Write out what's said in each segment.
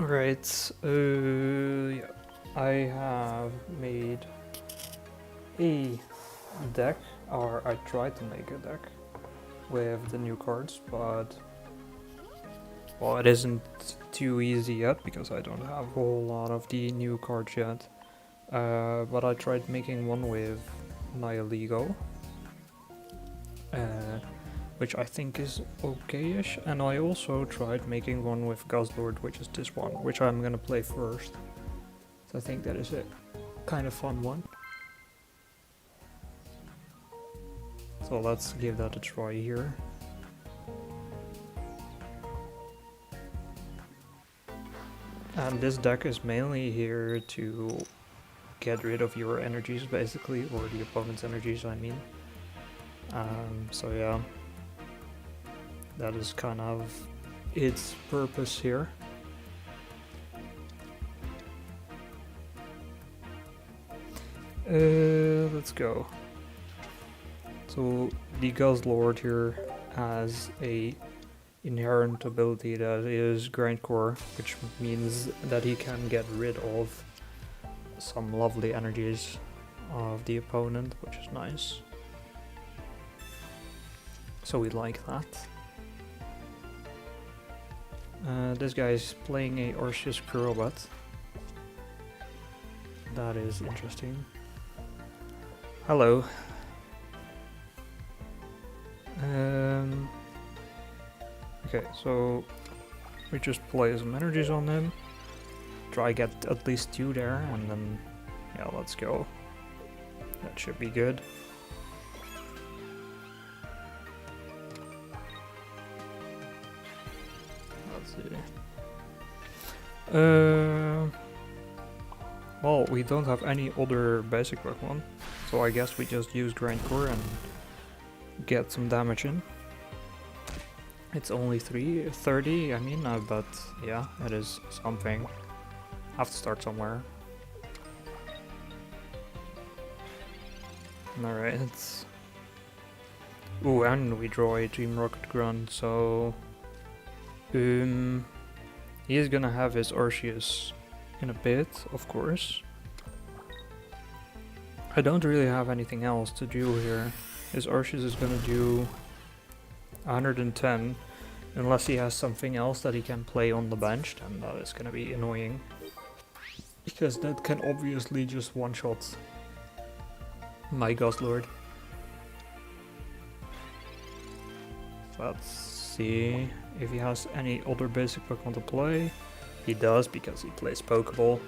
Right, yeah, I have made a deck, or I tried to make a deck with the new cards, but well, it isn't too easy yet because I don't have a whole lot of the new cards yet. But I tried making one with Nihiligo, which I think is okay-ish, and I also tried making one with Guzzlord, which is this one, which I'm gonna play first. So I think that is a kind of fun one. So let's give that a try here. And this deck is mainly here to get rid of your energies, basically, or the opponent's energies, I mean. So yeah, that is kind of its purpose here. Let's go. So the Guzzlord here has a inherent ability that is Grindcore, which means that he can get rid of some lovely energies of the opponent, which is nice. So we like that. This guy is playing a Arceus Crobat. That is interesting. Hello. Okay, so we just play some energies on him. Try get at least 2 there, and then yeah, let's go. That should be good. Let's see. Well, we don't have any other basic Pokemon, so I guess we just use Grindcore and get some damage in. It's only 330, I mean, but yeah, it is something. Have to start somewhere. Alright. Ooh, and we draw a Team Rocket Grunt, so he is gonna have his Arceus in a bit, of course. I don't really have anything else to do here. His Arceus is gonna do 110, unless he has something else that he can play on the bench, then that is gonna be annoying. Because that can obviously just one-shot my Guzzlord. Let's see if he has any other basic Pokemon to play. He does, because he plays Pokeball.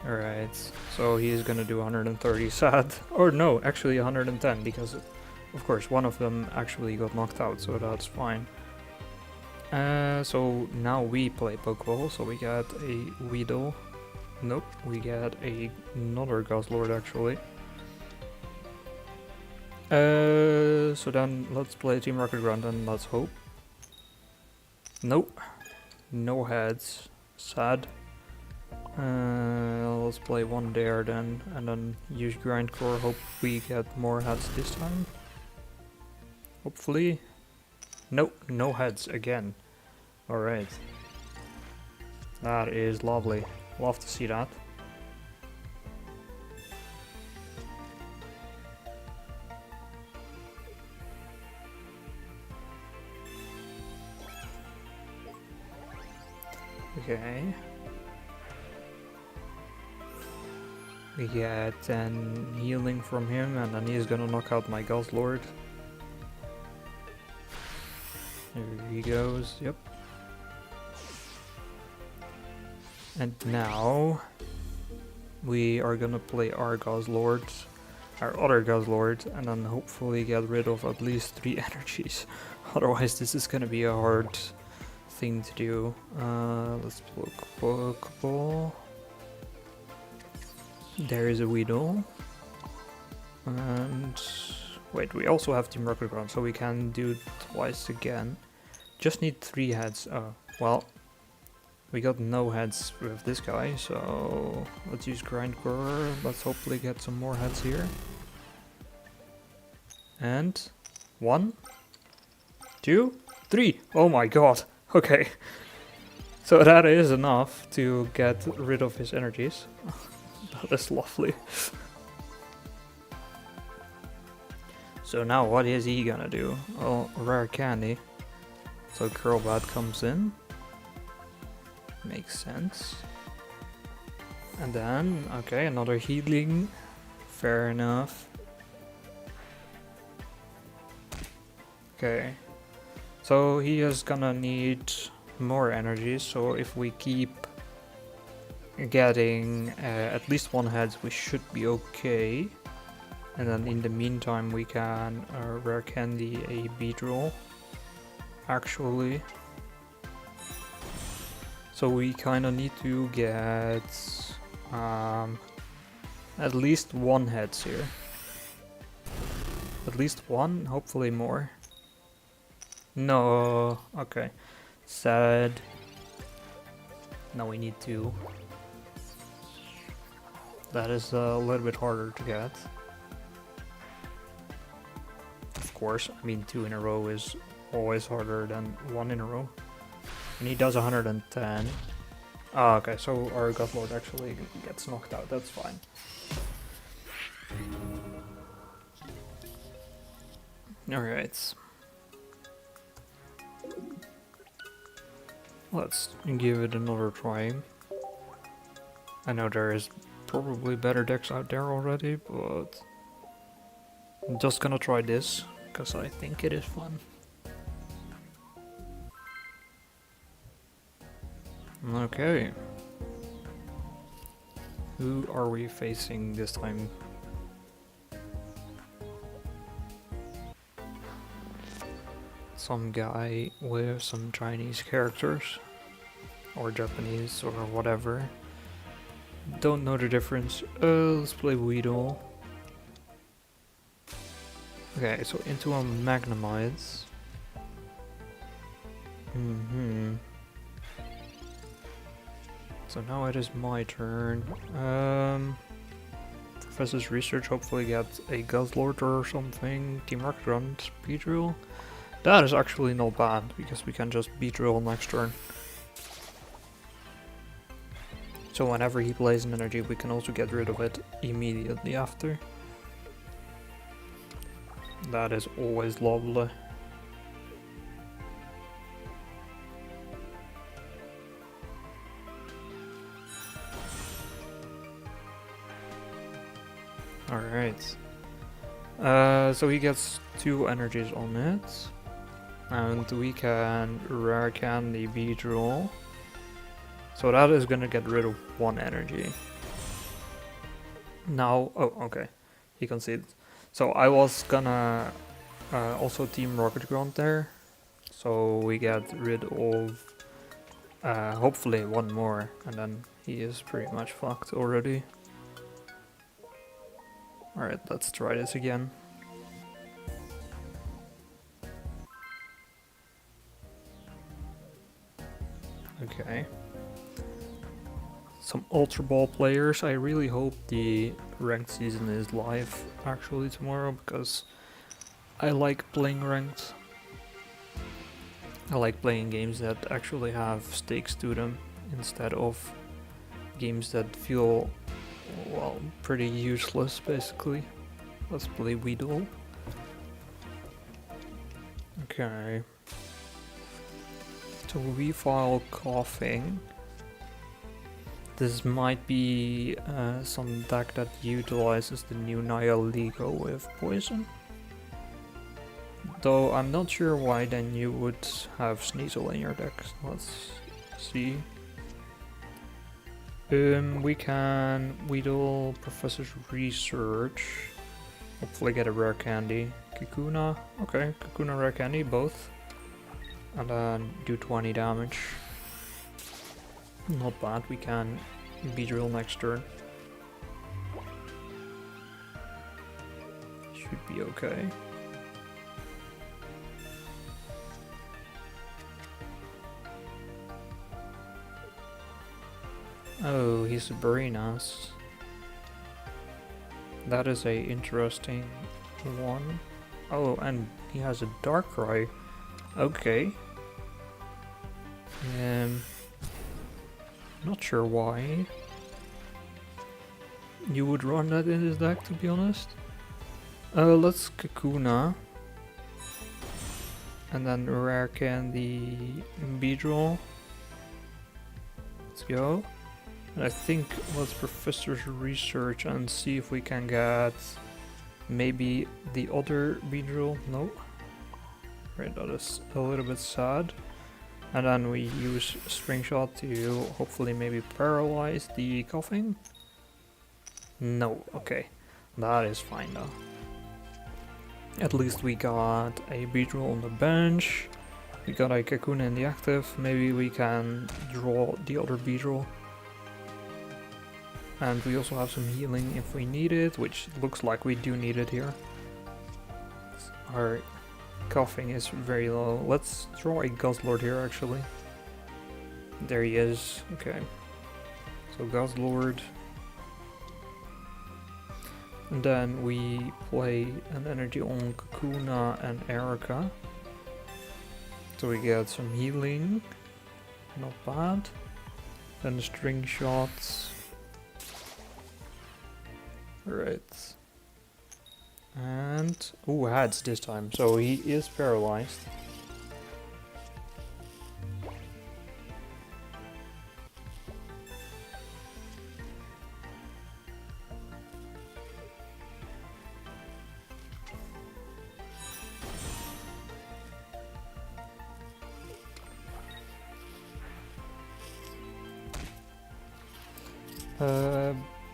Alright, so he's gonna do 130, sad. Or no, actually 110, because of course one of them actually got knocked out, so that's fine. So now we play Pokeball, so we get a Weedle. Nope, we get another Guzzlord actually. So then let's play Team Rocket Grunt and let's hope. Nope, no heads, sad. Let's play one there then, and then use Grindcore, hope we get more heads this time. Hopefully. Nope, no heads again. Alright. That is lovely. Love to see that. Okay. We get healing from him, and then he's gonna knock out my Guzzlord. There he goes, yep. And now we are gonna play our Guzzlord, our other Guzzlord, and then hopefully get rid of at least 3 energies. Otherwise this is gonna be a hard thing to do. Let's look Pokeball. There is a Weedle. And wait, we also have Team Rocket Ground, so we can do it twice again. Just need 3 heads. Oh, well, we got no heads with this guy, so let's use Grindcore. Let's hopefully get some more heads here. And 1, 2, 3. Oh my god. Okay. So that is enough to get rid of his energies. That is lovely. So now what is he gonna do? Oh, rare candy. So Crobat comes in. Makes sense. And then, okay, another healing. Fair enough. Okay. So he is gonna need more energy, so if we keep getting at least one head, we should be okay. And then in the meantime we can rare candy a Beedrill, actually. So we kinda need to get at least one head here. At least one, hopefully more. No, okay. Sad. Now we need 2. That is a little bit harder to get. Of course, I mean 2 in a row is always harder than 1 in a row. And he does 110. Ah, okay, so our Godlord actually gets knocked out, that's fine. Alright. Let's give it another try. I know there is probably better decks out there already, but I'm just gonna try this, because I think it is fun. Okay. Who are we facing this time? Some guy with some Chinese characters, or Japanese, or whatever. Don't know the difference. Let's play Weedle. Okay, so into a Magnemite. So now it is my turn. Professor's Research, hopefully get a Guzzlord or something. Team Rocket Run, Beedrill. That is actually not bad, because we can just Beedrill next turn. So whenever he plays an energy, we can also get rid of it immediately after. That is always lovely. Alright. So he gets 2 energies on it. And we can rare candy Beedrill. So that is gonna get rid of 1 energy. Now, oh, okay. He conceded. So I was gonna also team Rocket Grunt there. So we get rid of hopefully 1 more. And then he is pretty much fucked already. Alright, let's try this again. Okay. Some Ultra Ball players. I really hope the ranked season is live actually tomorrow, because I like playing ranked. I like playing games that actually have stakes to them instead of games that feel, well, pretty useless basically. Let's play Weedle. Okay. So we file Coughing. This might be some deck that utilizes the new Nihilego with Poison. Though I'm not sure why then you would have Sneasel in your deck. Let's see. We can Weedle Professor's Research. Hopefully get a rare candy. Kakuna. Okay, Kakuna rare candy, both. And then do 20 damage. Not bad, we can Beedrill next turn. Should be okay. Oh, he's Barinas. That is a interesting one. Oh, and he has a Darkrai. Okay. Not sure why you would run that in his deck, to be honest. Let's Kakuna. And then Rare Candy Beedrill. Let's go. And I think let's Professor's Research and see if we can get maybe the other Beedrill. No. Right, that is a little bit sad. And then we use String Shot to hopefully maybe paralyze the coughing. No, okay. That is fine though. At least we got a Beedrill on the bench. We got a Kakuna in the active. Maybe we can draw the other Beedrill. And we also have some healing if we need it, which looks like we do need it here. Our coughing is very low. Let's draw a Guzzlord here actually. There he is. Okay. So Guzzlord. And then we play an energy on Kakuna and Erica. So we get some healing. Not bad. Then the String Shots. Right. And ooh, Hads this time. So he is paralyzed.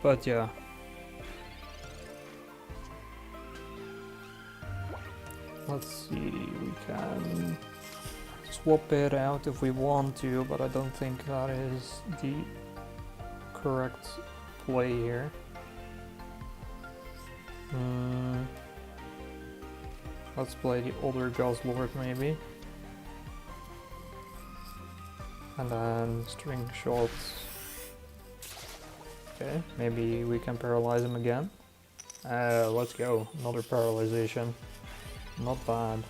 But yeah. Let's see, we can swap it out if we want to, but I don't think that is the correct play here. Let's play the other Guzzlord maybe. And then String Shots. Okay, maybe we can paralyze him again. Let's go, another paralyzation. Not bad.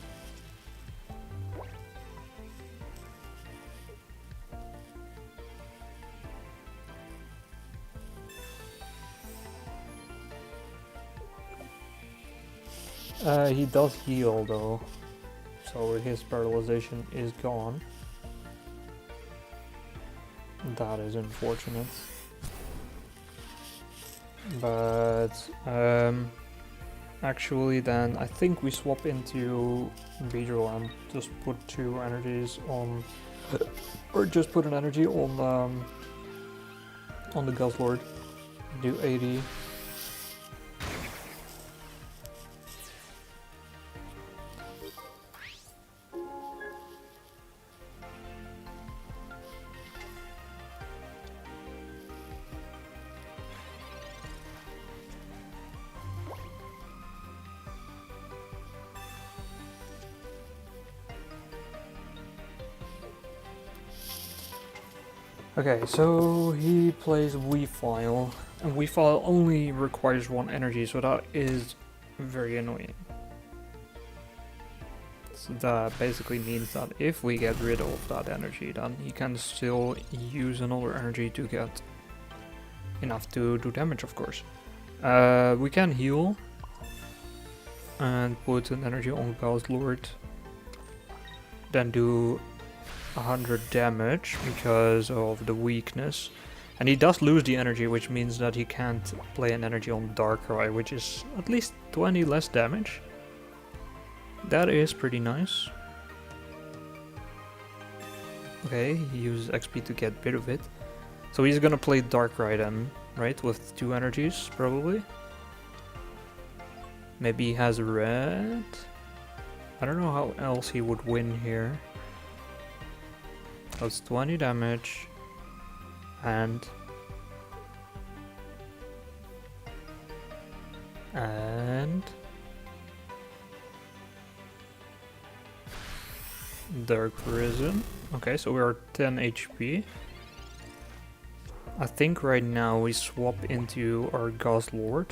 He does heal though, so his paralyzation is gone. That is unfortunate. But actually then I think we swap into Beedrill and just put 2 energies on, or just put an energy on the Guzzlord. Do 80. Okay, so he plays Weefile, and Weefile only requires 1 energy, so that is very annoying. So that basically means that if we get rid of that energy, then he can still use another energy to get enough to do damage, of course. We can heal and put an energy on Guzzlord, then do 100 damage because of the weakness, and he does lose the energy, which means that he can't play an energy on Darkrai, which is at least 20 less damage. That is pretty nice. Okay, he uses XP to get rid of it, so he's gonna play Darkrai then, right, with 2 energies probably. Maybe he has red. I don't know how else he would win here. That's 20 damage, and Dark Risen. Okay, so we are 10 HP. I think right now we swap into our Guzzlord.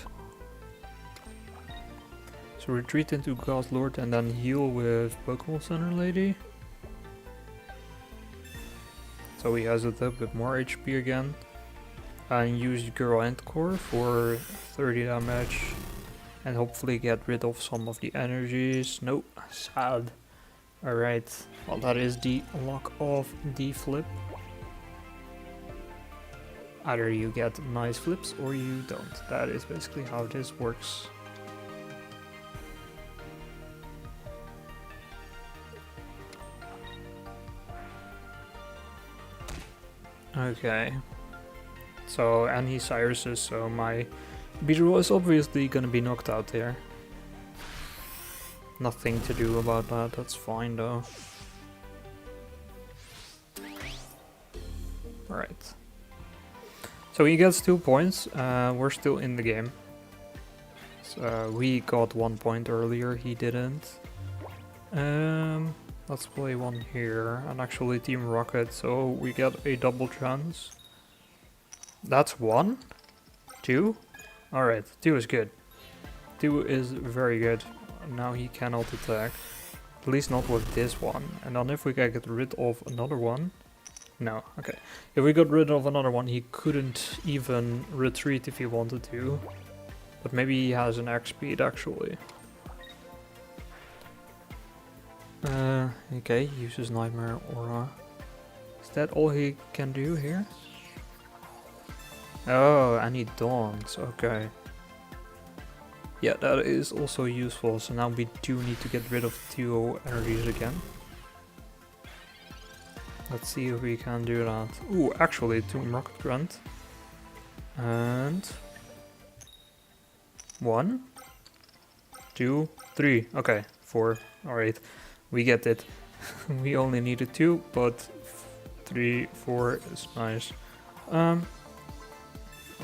So retreat into God's Lord and then heal with Pokemon Center Lady. So he has it up with more HP again. And use Grand Core for 30 damage. And hopefully get rid of some of the energies. Nope, sad. Alright, well that is the lock of the flip. Either you get nice flips or you don't. That is basically how this works. Okay. So, and he's Cyrus's, so my Beedrill is obviously gonna be knocked out here. Nothing to do about that, that's fine though. Alright. So he gets 2 points, we're still in the game. So we got 1 point earlier, he didn't. Let's play one here, and actually Team Rocket, so we get a double chance. That's 1? 2? Alright, 2 is good. 2 is very good. Now he cannot attack. At least not with this one. And then if we can get rid of another one... No, okay. If we got rid of another one, he couldn't even retreat if he wanted to. But maybe he has an X speed actually. Okay, uses Nightmare Aura. Is that all he can do here? Oh, and he dawns, okay. Yeah, that is also useful, so now we do need to get rid of 2 energies again. Let's see if we can do that. Ooh, actually, 2 Rocket Grunt. And... 1, 2, 3. Okay, 4. Alright, we get it. We only needed 2, but 3, 4 is nice.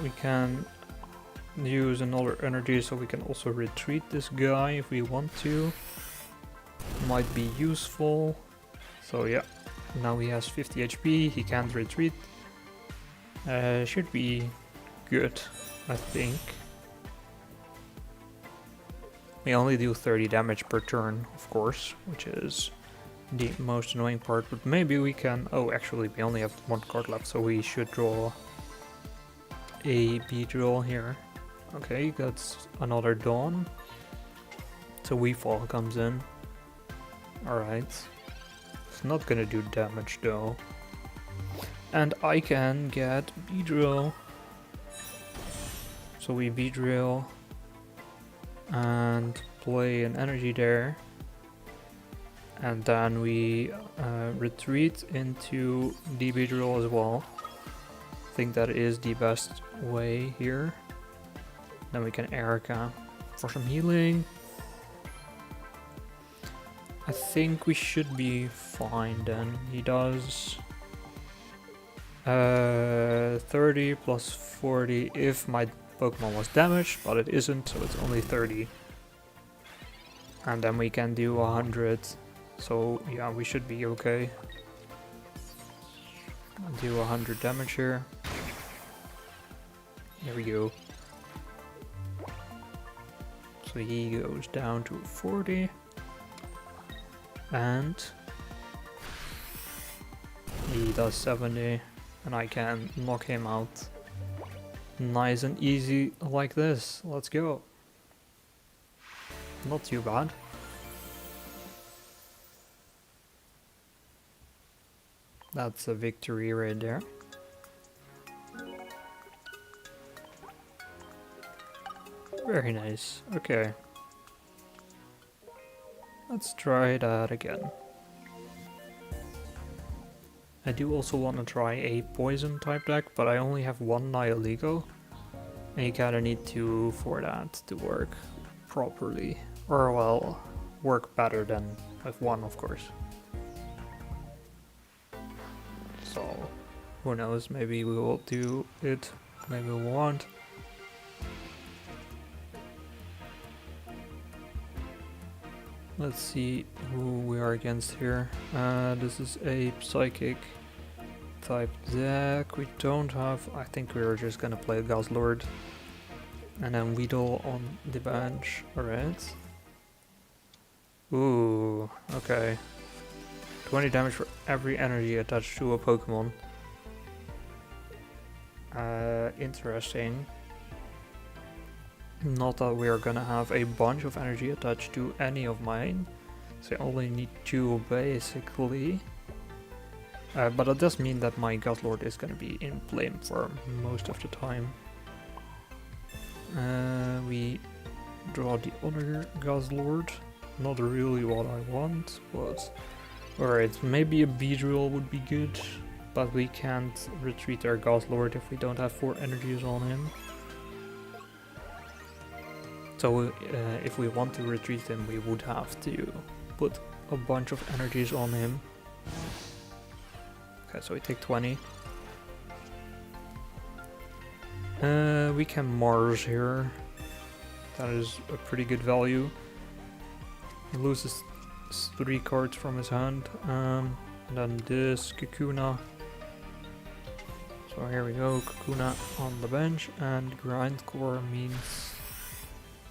We can use another energy so we can also retreat this guy if we want to. Might be useful. So yeah, now he has 50 HP, he can't retreat. Should be good, I think. We only do 30 damage per turn, of course, which is the most annoying part, but maybe we can... Oh, actually we only have 1 card left, so we should draw a Beedrill here. Okay, that's another Dawn. So Weefall comes in. Alright. It's not gonna do damage though. And I can get Beedrill. So we Beedrill and play an energy there. And then we retreat into the Beedrill as well. I think that is the best way here. Then we can Erica for some healing. I think we should be fine then. He does 30 plus 40 if my Pokemon was damaged, but it isn't, so it's only 30. And then we can do 100. So yeah, we should be okay. I'll do 100 damage here. There we go. So he goes down to 40. And he does 70. And I can knock him out. Nice and easy like this. Let's go. Not too bad. That's a victory right there. Very nice. Okay. Let's try that again. I do also want to try a poison type deck, but I only have 1 Nihilego. And you kinda need 2 for that to work properly. Or well, work better than with 1 of course. So, who knows, maybe we will do it, maybe we won't. Let's see who we are against here. This is a Psychic type deck. We don't have... I think we are just gonna play Guzzlord. And then Weedle on the bench. Alright. Ooh, okay. 20 damage for every energy attached to a Pokemon. Interesting. Not that we are gonna have a bunch of energy attached to any of mine. So I only need 2 basically. But it does mean that my Guzzlord is gonna be in flame form most of the time. We draw the other Guzzlord. Not really what I want, but alright, maybe a Beedrill would be good, but we can't retreat our Guzzlord if we don't have 4 energies on him. So if we want to retreat him, we would have to put a bunch of energies on him. Okay, so we take 20. We can Mars here. That is a pretty good value. He loses 3 cards from his hand. And then this Kakuna. So here we go, Kakuna on the bench, and Grindcore means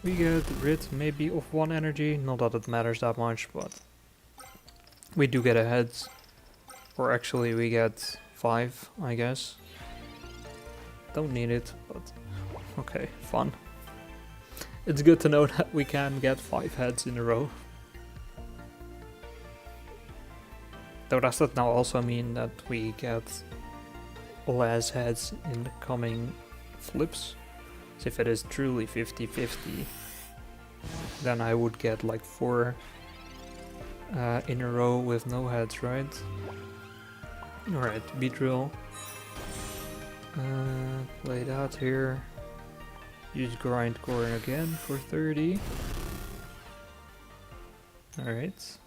we get rid maybe of 1 energy. Not that it matters that much, but we do get a heads. Or actually we get 5, I guess. Don't need it, but okay, fun. It's good to know that we can get 5 heads in a row. Though does that now also mean that we get less heads in the coming flips? So if it is truly 50-50, then I would get like 4 in a row with no heads, right? Alright, Beedrill. Play that here. Use Grindcore again for 30. Alright.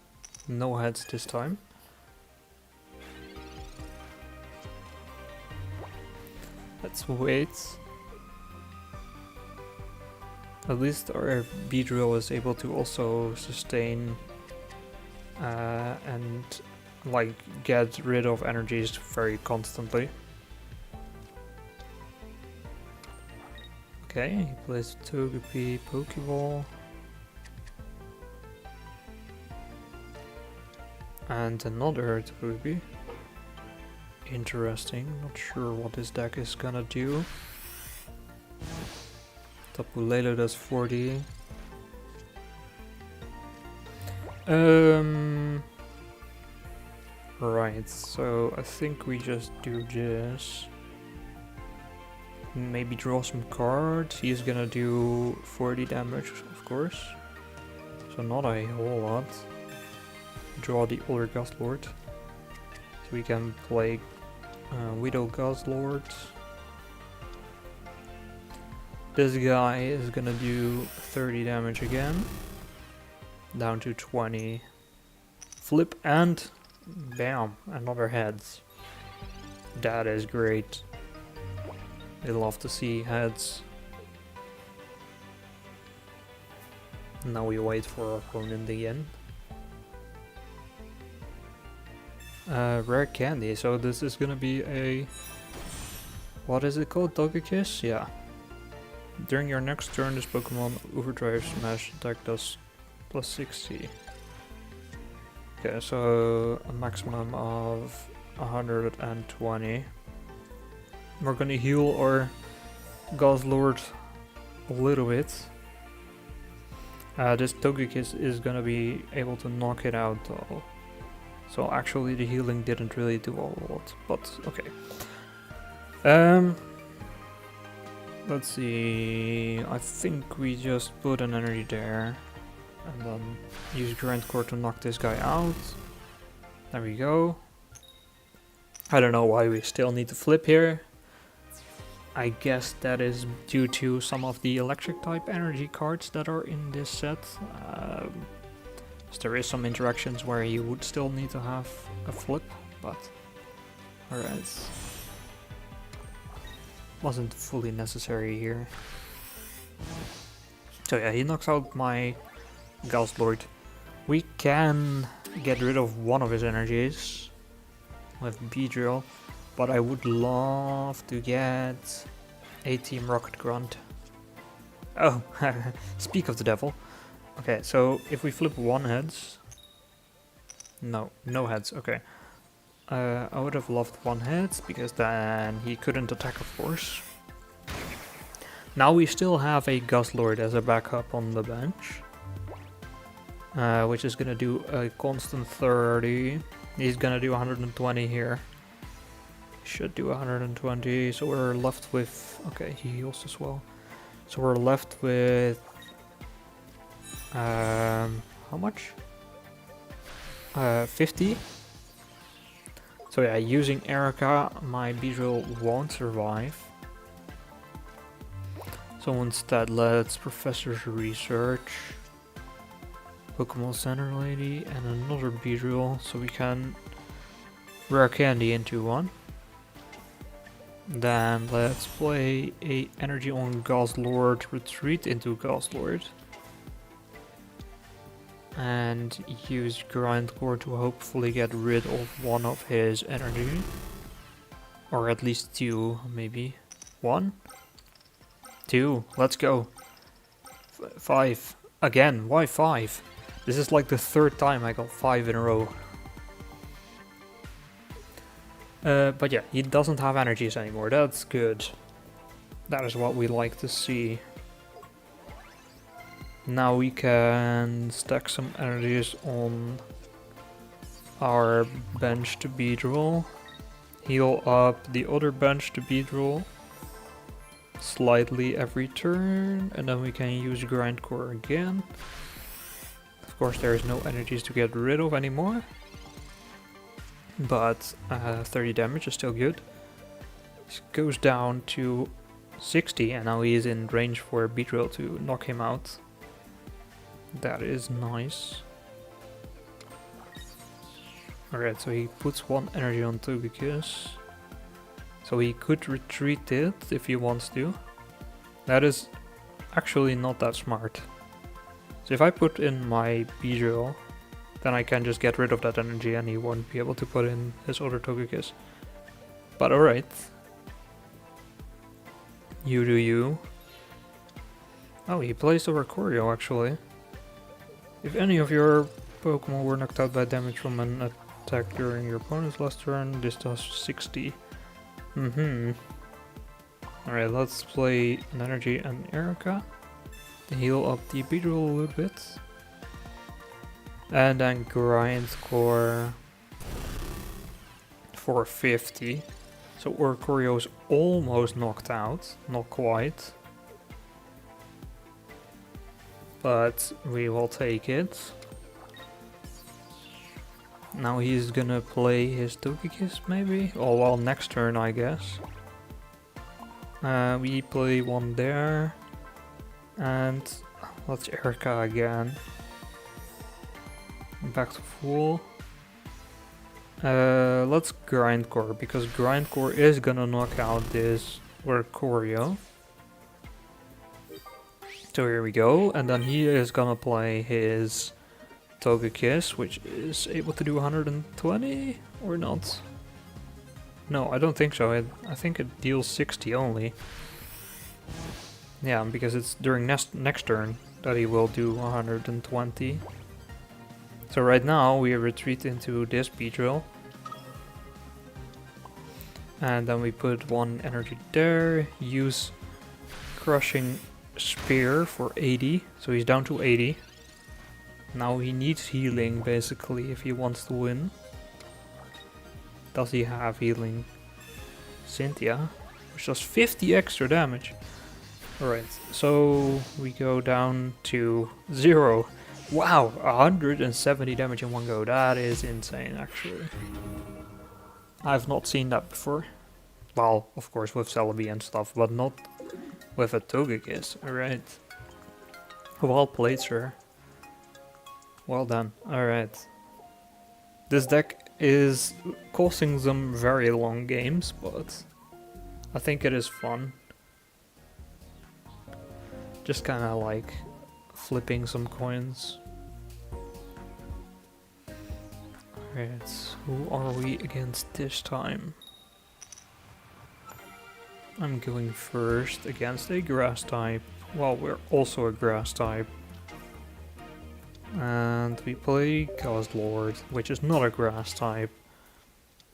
No heads this time. Let's wait. At least our Beedrill is able to also sustain and like get rid of energies very constantly. Okay, he plays Togepi Pokeball. And another Togepi. Interesting, not sure what this deck is gonna do. Tapu Lele does 40. Right, so I think we just do this. Maybe draw some cards. He's gonna do 40 damage, of course. So not a whole lot. Draw the other Guzzlord. So we can play Widow Guzzlord. This guy is gonna do 30 damage again. Down to 20. Flip and bam, another heads. That is great. I love to see heads. Now we wait for our opponent again. Rare candy, so this is gonna be a... what is it called? Togekiss? Yeah. During your next turn, this Pokemon Overdrive Smash attack does plus 60. Okay, so a maximum of 120. We're gonna heal our Guzzlord a little bit. This Togekiss is gonna be able to knock it out though. So actually the healing didn't really do a lot, but okay. Let's see, I think we just put an energy there. And then use Grindcore to knock this guy out. There we go. I don't know why we still need to flip here. I guess that is due to some of the electric type energy cards that are in this set. So there is some interactions where you would still need to have a flip, but alright. Wasn't fully necessary here. So yeah, he knocks out my Guzzlord. We can get rid of one of his energies with Beedrill, but I would love to get a Team Rocket Grunt. Oh, speak of the devil. Okay, so if we flip one heads... No, no heads, okay. I would have loved one heads, because then he couldn't attack, of course. Now we still have a Guzzlord as a backup on the bench. Which is gonna do a constant 30. He's gonna do 120 here. Should do 120, so we're left with... Okay, he heals as well. So we're left with... how much? 50. So yeah, using Erica, my Beedrill won't survive. So instead, let's Professor's Research, Pokemon Center Lady, and another Beedrill, so we can Rare Candy into one. Then let's play a Energy on Guzzlord, retreat into Guzzlord. And use Grindcore to hopefully get rid of one of his energy. Or at least two, maybe. 1? 2, let's go. 5. Again, why 5? This is like the 3rd time I got 5 in a row. But yeah, he doesn't have energies anymore, that's good. That is what we like to see. Now we can stack some energies on our bench to Beedrill. Heal up the other bench to Beedrill slightly every turn, and then we can use Grindcore again. Of course there is no energies to get rid of anymore, but 30 damage is still good. This goes down to 60, and now he is in range for Beedrill to knock him out. That is nice. Alright, so he puts 1 energy on Togekiss. So he could retreat it if he wants to. That is actually not that smart. So if I put in my Beedrill, then I can just get rid of that energy and he won't be able to put in his other Togekiss. But alright. You do you. Oh, he plays over Choreo actually. If any of your Pokemon were knocked out by damage from an attack during your opponent's last turn, this does 60. Alright, let's play an Energy and Erica to heal up the Beedrill a little bit. And then Grindcore for 50. So Choreo is almost knocked out, not quite. But we will take it. Now he's gonna play his Togekiss maybe? Oh well, next turn I guess. We play one there. And let's Erica again. Back to full. Let's Grindcore, because Grindcore is gonna knock out this Choreo. So here we go, and then he is gonna play his Togekiss, which is able to do 120 or not? No, I don't think so. I think it deals 60 only. Yeah, because it's during next turn that he will do 120. So right now we retreat into this Beedrill. And then we put 1 energy there, use Crushing Spear for 80, so he's down to 80. Now he needs healing basically if he wants to win. Does he have healing? Cynthia, which does 50 extra damage. Alright, so we go down to 0. Wow, 170 damage in one go. That is insane actually. I've not seen that before. Well, of course with Celebi and stuff, but not with a Togekiss. Alright. Well played, sir. Well done. Alright. This deck is causing some very long games, but I think it is fun. Just kinda like flipping some coins. Alright, who are we against this time? I'm going first against a grass type. Well, we're also a grass type. And we play Buzzlord, which is not a grass type.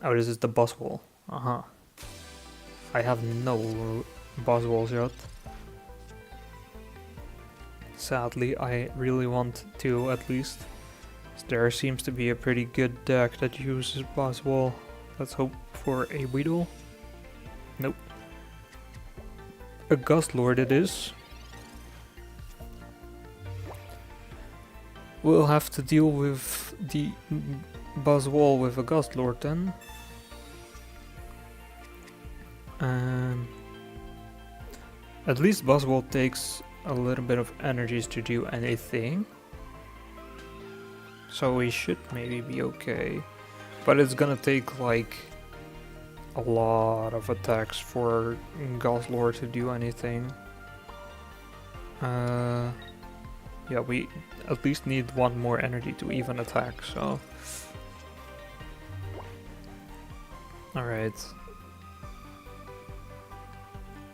Oh, this is the Buzzwole. I have no Buzzwoles yet. Sadly, I really want to at least. There seems to be a pretty good deck that uses Buzzwole. Let's hope for a Weedle. Nope. A Guzzlord it is. We'll have to deal with the Buzzwole with a Guzzlord then. At least Buzzwole takes a little bit of energies to do anything. So we should maybe be okay. But it's gonna take like a lot of attacks for Guzzlord to do anything. Yeah, we at least need one more energy to even attack, so... Alright.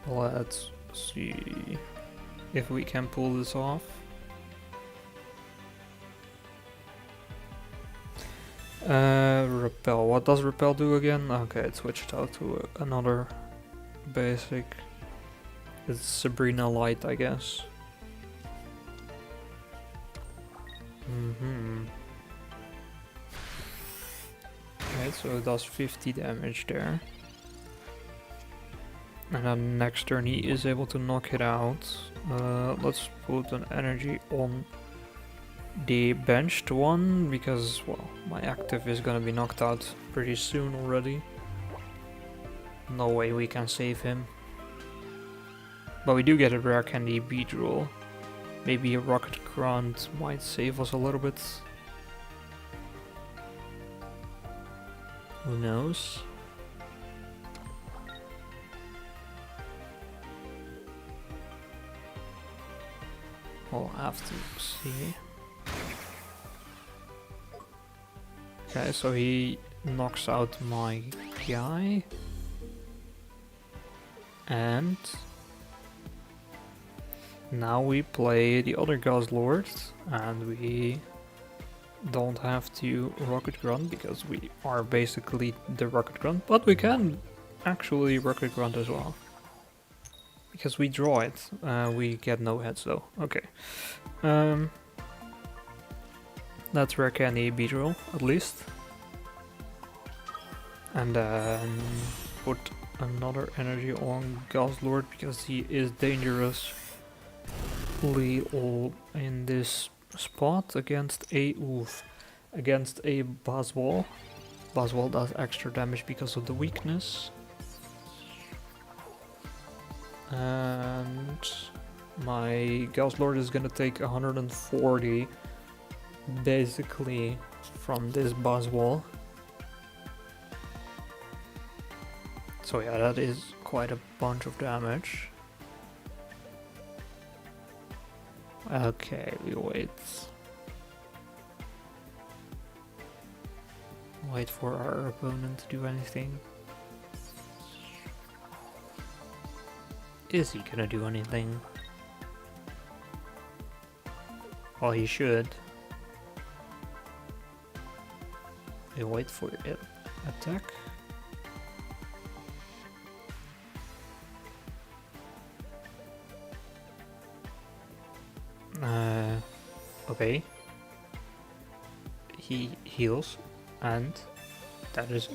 Let's see if we can pull this off. Repel. What does Repel do again? Okay, it switched out to another basic. It's Sabrina Light, I guess. Okay, so it does 50 damage there. And then next turn he is able to knock it out. Let's put an energy on the benched one, because, well, my active is gonna be knocked out pretty soon already. No way we can save him. But we do get a rare candy Beedrill. Maybe a Rocket Grunt might save us a little bit. Who knows? We'll have to see. Okay, so he knocks out my guy. And now we play the other Guzzlord, and we don't have to Rocket Grunt because we are basically the Rocket Grunt, but we can actually Rocket Grunt as well. Because we draw it, we get no heads though. Okay. That's rare candy Beedrill, at least. And then put another energy on Guzzlord because he is dangerously all in this spot against a Buzzwole. Buzzwole does extra damage because of the weakness. And my Guzzlord is gonna take 140 basically from this Buzzwole. So yeah, that is quite a bunch of damage. Okay, we wait. Wait for our opponent to do anything. Is he gonna do anything? Well, he should. We wait for it. Attack. Okay. He heals, and that is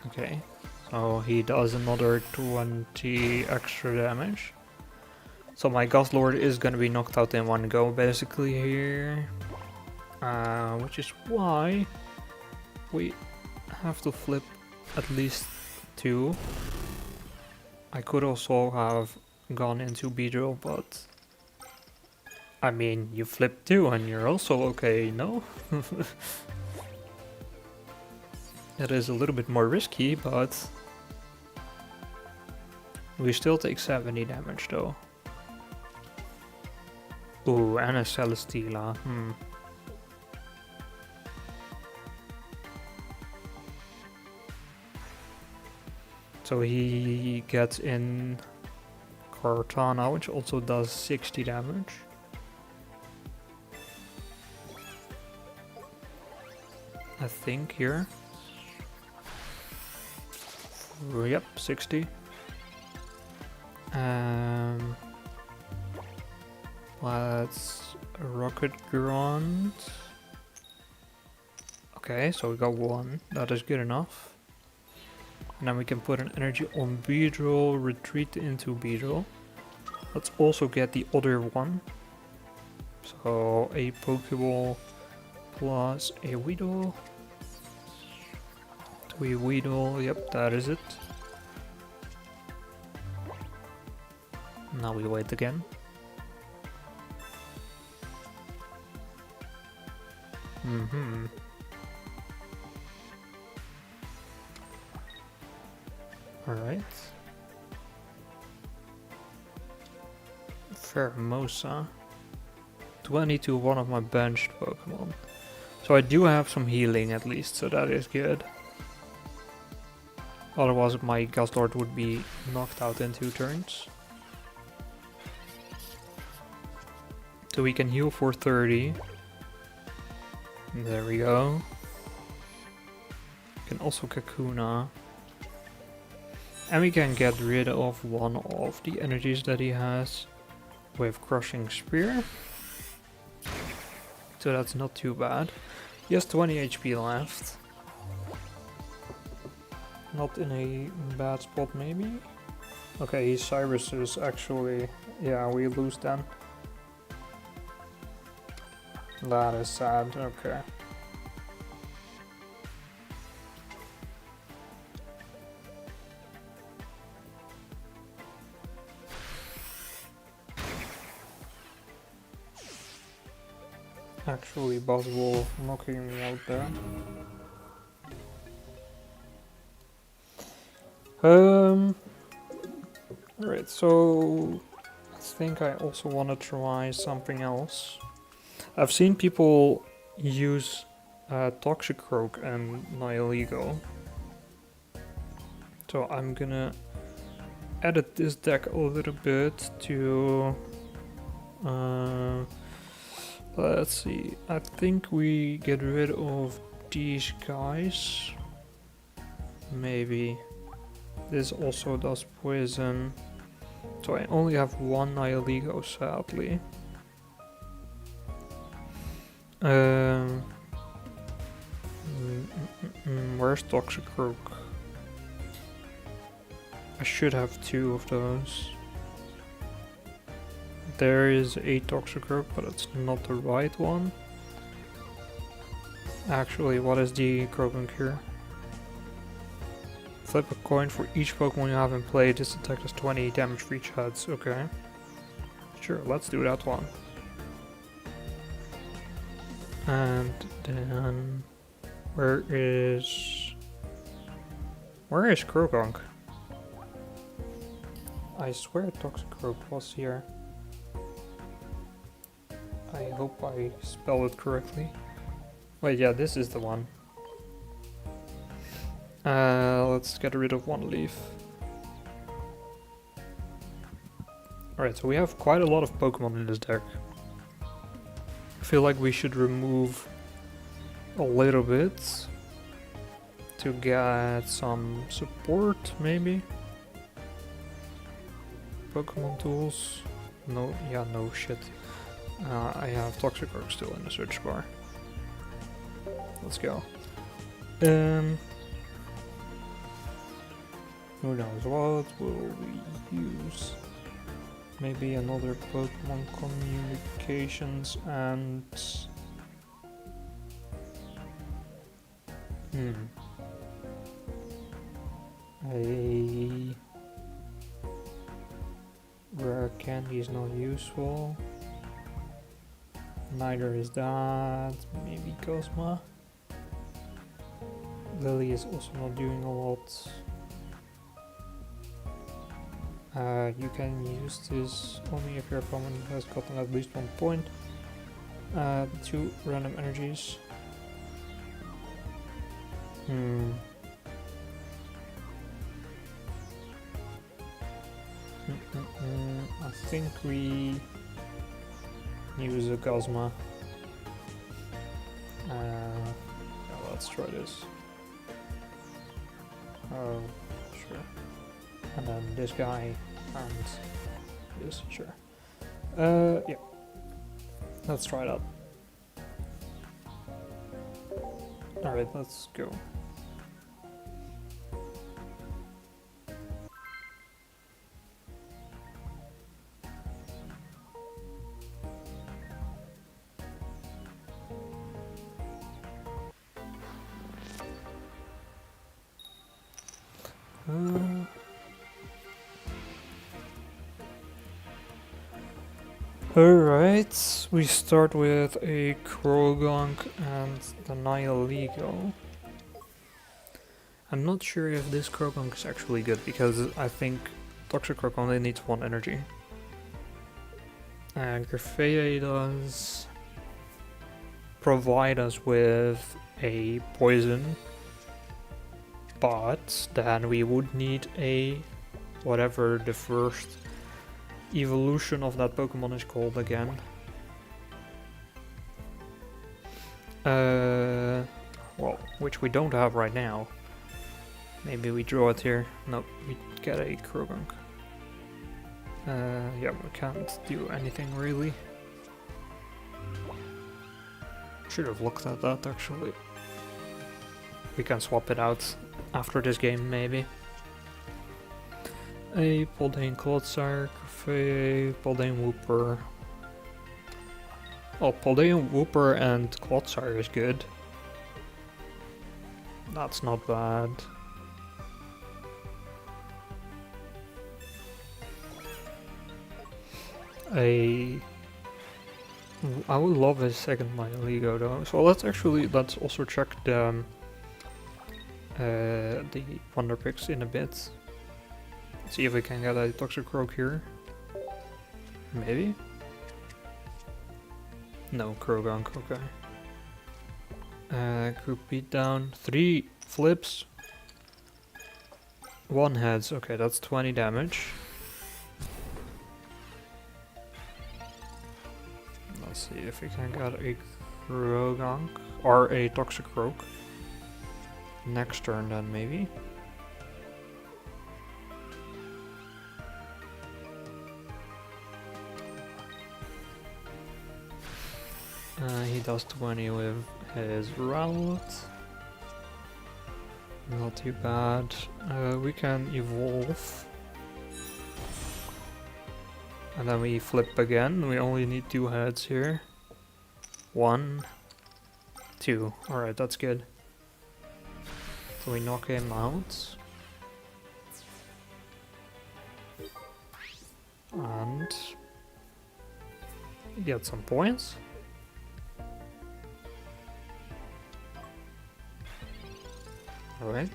okay. So he does another 20 extra damage. So my Guzzlord is gonna be knocked out in one go, basically here, which is why we have to flip at least 2. I could also have gone into Beedrill, but I mean, you flip 2 and you're also okay, no? It is a little bit more risky, but we still take 70 damage though. Ooh, and a Celesteela. So he gets in Cortana, which also does 60 damage. I think here. Yep, 60. Let's rocket grunt. Okay, so we got one. That is good enough. And then we can put an energy on Beedrill, retreat into Beedrill. Let's also get the other one. So a Pokeball plus a Weedle. We Weedle, yep, that is it. Now we wait again. Alright. Pheromosa. 20 to one of my benched Pokemon. So I do have some healing at least, so that is good. Otherwise my Gastort would be knocked out in 2 turns. So we can heal for 30. There we go. We can also Kakuna. And we can get rid of one of the energies that he has with Crushing Spear. So that's not too bad. He has 20 HP left. Not in a bad spot maybe. Okay, his Cyrus is actually... yeah, we lose then. That is sad, okay. Actually, Buzzwole knocking me out there. Alright, so I think I also want to try something else. I've seen people use Toxicroak and Nihilego. So I'm gonna edit this deck a little bit to... let's see, I think we get rid of these guys. Maybe. This also does poison. So I only have one Nihilego, sadly. Where's Toxicroak? I should have 2 of those. There is a Toxicroak, but it's not the right one. Actually, what is the Croagunk here? Flip a coin for each Pokemon you have in play. This attack does 20 damage for each heads. Okay. Sure, let's do that one. And then... Where is Croagunk? I swear Toxicroak was here. I hope I spelled it correctly. Wait, yeah, this is the one. Let's get rid of one leaf. Alright, so we have quite a lot of Pokemon in this deck. I feel like we should remove a little bit to get some support, maybe. Pokemon tools. No, yeah, no shit. I have Toxicroak still in the search bar. Let's go. Who knows, what will we use? Maybe another Pokemon communications and... A rare candy is not useful. Neither is that. Maybe Cosma. Lily is also not doing a lot. You can use this only if your opponent has gotten at least 1 point. 2 random energies. I think we use a Cosma. let's try this. Oh, sure. And then this guy and this, sure. Yeah. Let's try that. Alright, let's go. Alright, we start with a Krogunk and the Nihilego. I'm not sure if this Krogunk is actually good, because I think Toxicroak only needs 1 energy. And Grafea does provide us with a poison, but then we would need a whatever the first evolution of that Pokemon is called again. Well, which we don't have right now. Maybe we draw it here. Nope, we get a Krogunk. Yeah, we can't do anything really. Should have looked at that actually. We can swap it out after this game maybe. A Poldane Clodsire, Grafea, Poldane Wooper. Oh, Poldane Wooper and Clodsire is good. That's not bad. I would love a second Nihilego though. So let's also check the Wonder Picks in a bit. See if we can get a Toxicroak here. Maybe? No, Krogunk, okay. Group beatdown, 3 flips. 1 heads, okay, that's 20 damage. Let's see if we can get a Krogunk or a Toxicroak. Next turn then maybe. He does 20 with his route. Not too bad. We can evolve. And then we flip again. We only need 2 heads here. 1, 2. Alright, that's good. So we knock him out. And get some points. Alright.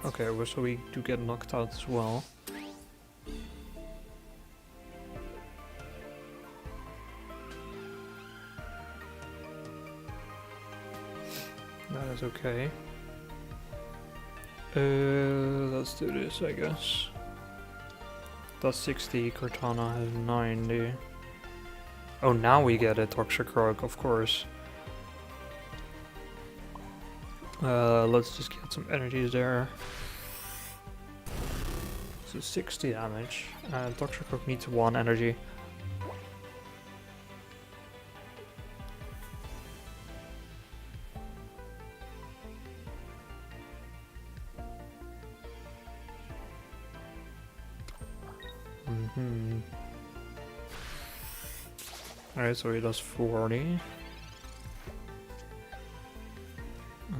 Okay, well, so we do get knocked out as well. That is okay. Let's do this, I guess. That's 60, Cortana has 90. Oh, now we get a Toxicroak, of course. Let's just get some energies there. So 60 damage. Toxicroak needs 1 energy. Alright, so he does 40.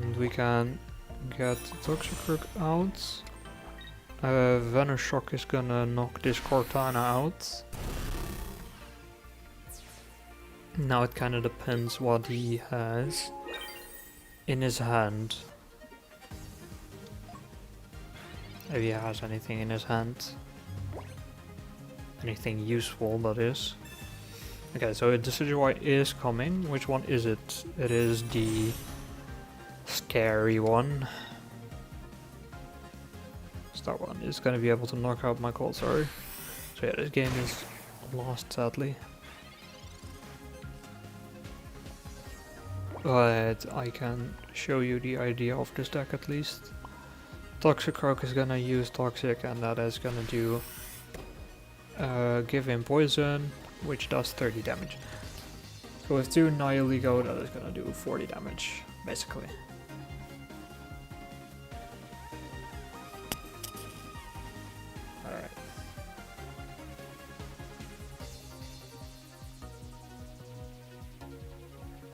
And we can get Toxicroak out. Venoshock is gonna knock this Cortana out. Now it kinda depends what he has in his hand. If he has anything in his hand. Anything useful, that is. Okay, so the Decidueye is coming. Which one is it? It is the scary one. So that one is going to be able to knock out my Coldsorry. So yeah, this game is lost, sadly. But I can show you the idea of this deck at least. Toxicroak is gonna use Toxic, and that is gonna do give him poison, which does 30 damage. So with 2 Nihilego, that is gonna do 40 damage, basically.